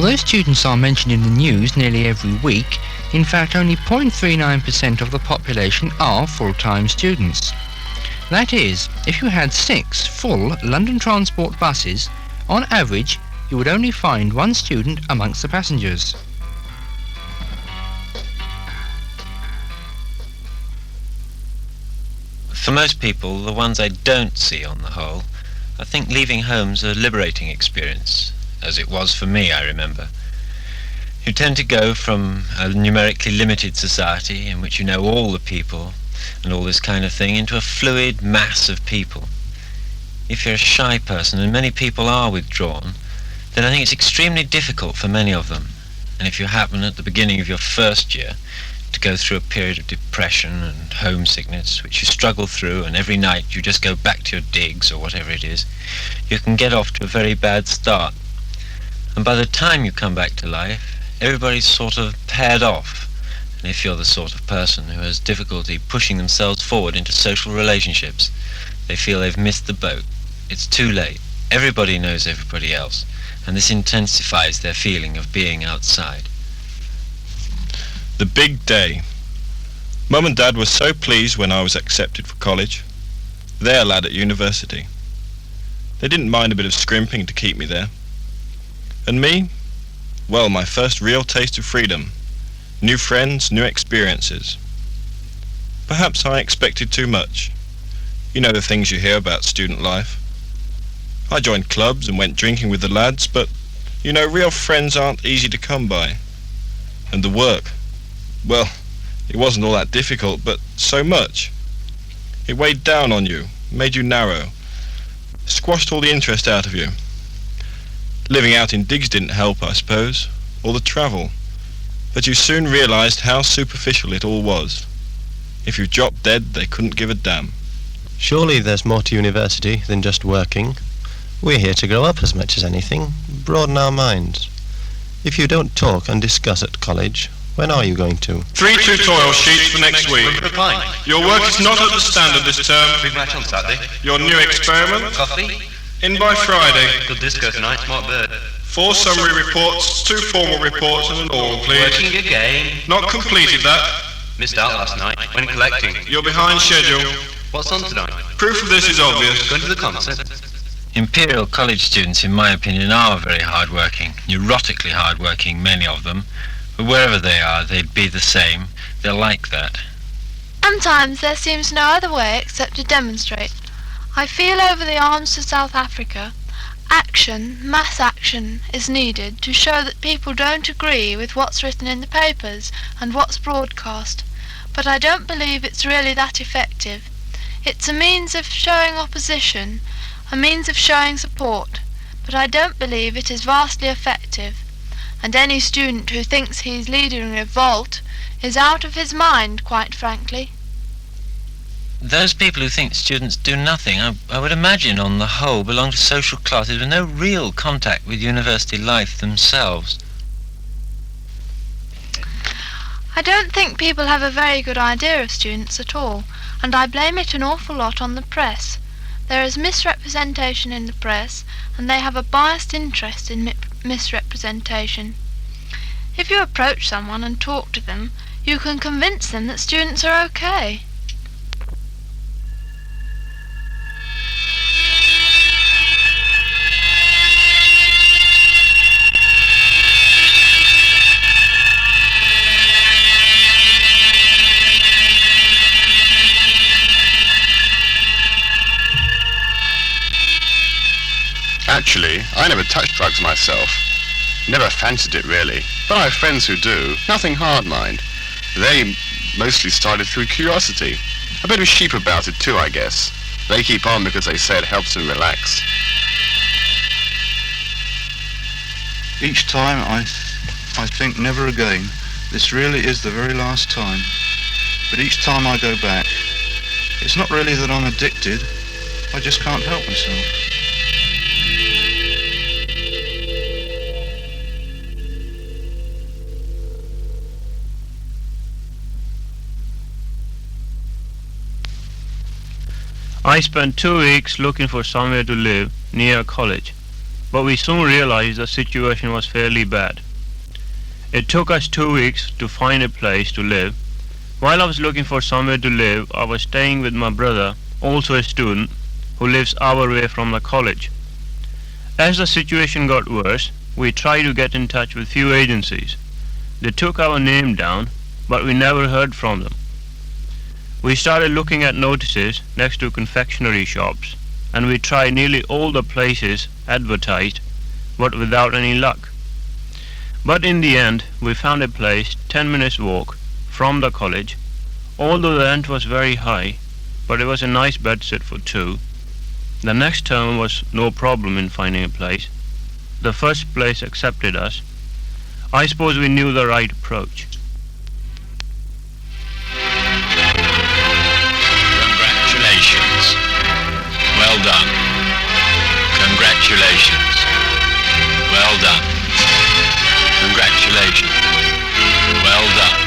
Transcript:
Although students are mentioned in the news nearly every week, in fact only 0.39% of the population are full-time students. That is, if you had 6 full London Transport buses, on average you would only find one student amongst the passengers. For most people, the ones I don't see on the whole, I think leaving home's a liberating experience, as it was for me, I remember. You tend to go from a numerically limited society in which you know all the people and all this kind of thing into a fluid mass of people. If you're a shy person, and many people are withdrawn, then I think it's extremely difficult for many of them. And if you happen at the beginning of your first year to go through a period of depression and homesickness, which you struggle through, and every night you just go back to your digs or whatever it is, you can get off to a very bad start. And by the time you come back to life, everybody's sort of paired off. And if you're the sort of person who has difficulty pushing themselves forward into social relationships, they feel they've missed the boat. It's too late. Everybody knows everybody else, and this intensifies their feeling of being outside. The big day. Mum and Dad were so pleased when I was accepted for college. They're a lad at university. They didn't mind a bit of scrimping to keep me there. And me? Well, my first real taste of freedom. New friends, new experiences. Perhaps I expected too much. You know the things you hear about student life. I joined clubs and went drinking with the lads, but, you know, real friends aren't easy to come by. And the work. Well, it wasn't all that difficult, but so much. It weighed down on you, made you narrow, squashed all the interest out of you. Living out in digs didn't help, I suppose, or the travel. But you soon realised how superficial it all was. If you dropped dead, they couldn't give a damn. Surely there's more to university than just working. We're here to grow up as much as anything, broaden our minds. If you don't talk and discuss at college, when are you going to? 3 tutorial sheets for next week. Your work is not at the standard this term. Big match on Saturday. Your new experiment. Coffee. In by Friday. Good disco tonight, smart bird. 4 summary reports, 2 formal reports and an oral, please. Working again. Not completed that. Missed out last night when collecting. You're behind schedule. What's on tonight? Proof of this is obvious. Going to the concert. Imperial college students, in my opinion, are very hard-working, neurotically hard-working, many of them. But wherever they are, they'd be the same. They're like that. Sometimes there seems no other way except to demonstrate. I feel over the arms to South Africa. Action, mass action, is needed to show that people don't agree with what's written in the papers and what's broadcast. But I don't believe it's really that effective. It's a means of showing opposition, a means of showing support, but I don't believe it is vastly effective. And any student who thinks he's leading a revolt is out of his mind, quite frankly. Those people who think students do nothing, I would imagine on the whole, belong to social classes with no real contact with university life themselves. I don't think people have a very good idea of students at all, and I blame it an awful lot on the press. There is misrepresentation in the press, and they have a biased interest in misrepresentation. If you approach someone and talk to them, you can convince them that students are okay. Actually, I never touched drugs myself. Never fancied it really, but I have friends who do. Nothing hard, mind. They mostly started through curiosity. A bit of sheep about it too, I guess. They keep on because they say it helps them relax. Each time I think never again. This really is the very last time. But each time I go back, it's not really that I'm addicted. I just can't help myself. I spent 2 weeks looking for somewhere to live near college. but we soon realized the situation was fairly bad. It took us 2 weeks to find a place to live. While I was looking for somewhere to live, I was staying with my brother, also a student, who lives our way from the college. As the situation got worse, we tried to get in touch with few agencies. They took our name down, but we never heard from them. We started looking at notices next to confectionery shops, and we tried nearly all the places advertised, but without any luck. But in the end, we found a place 10 minutes walk from the college. Although the rent was very high, but it was a nice bedsit for two. The next term was no problem in finding a place. The first place accepted us. I suppose we knew the right approach. Congratulations. Well done. Congratulations. Well done. Congratulations. Well done.